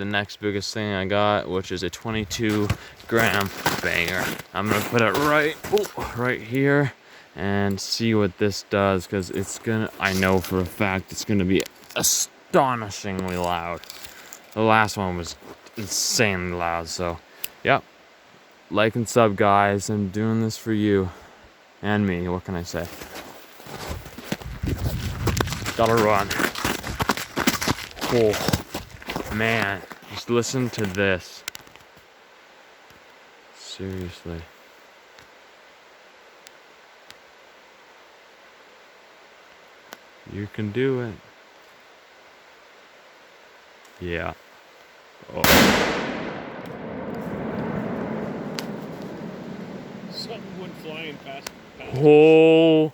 The next biggest thing I got, which is a 22-gram banger. I'm gonna put it right here and see what this does, because it's gonna, I know for a fact it's gonna be astonishingly loud. The last one was insanely loud, so yep. Like and sub, guys. I'm doing this for you and me. What can I say? Gotta run. Oh man, just listen to this. Seriously. You can do it. Yeah. Oh. Something went flying past. Holy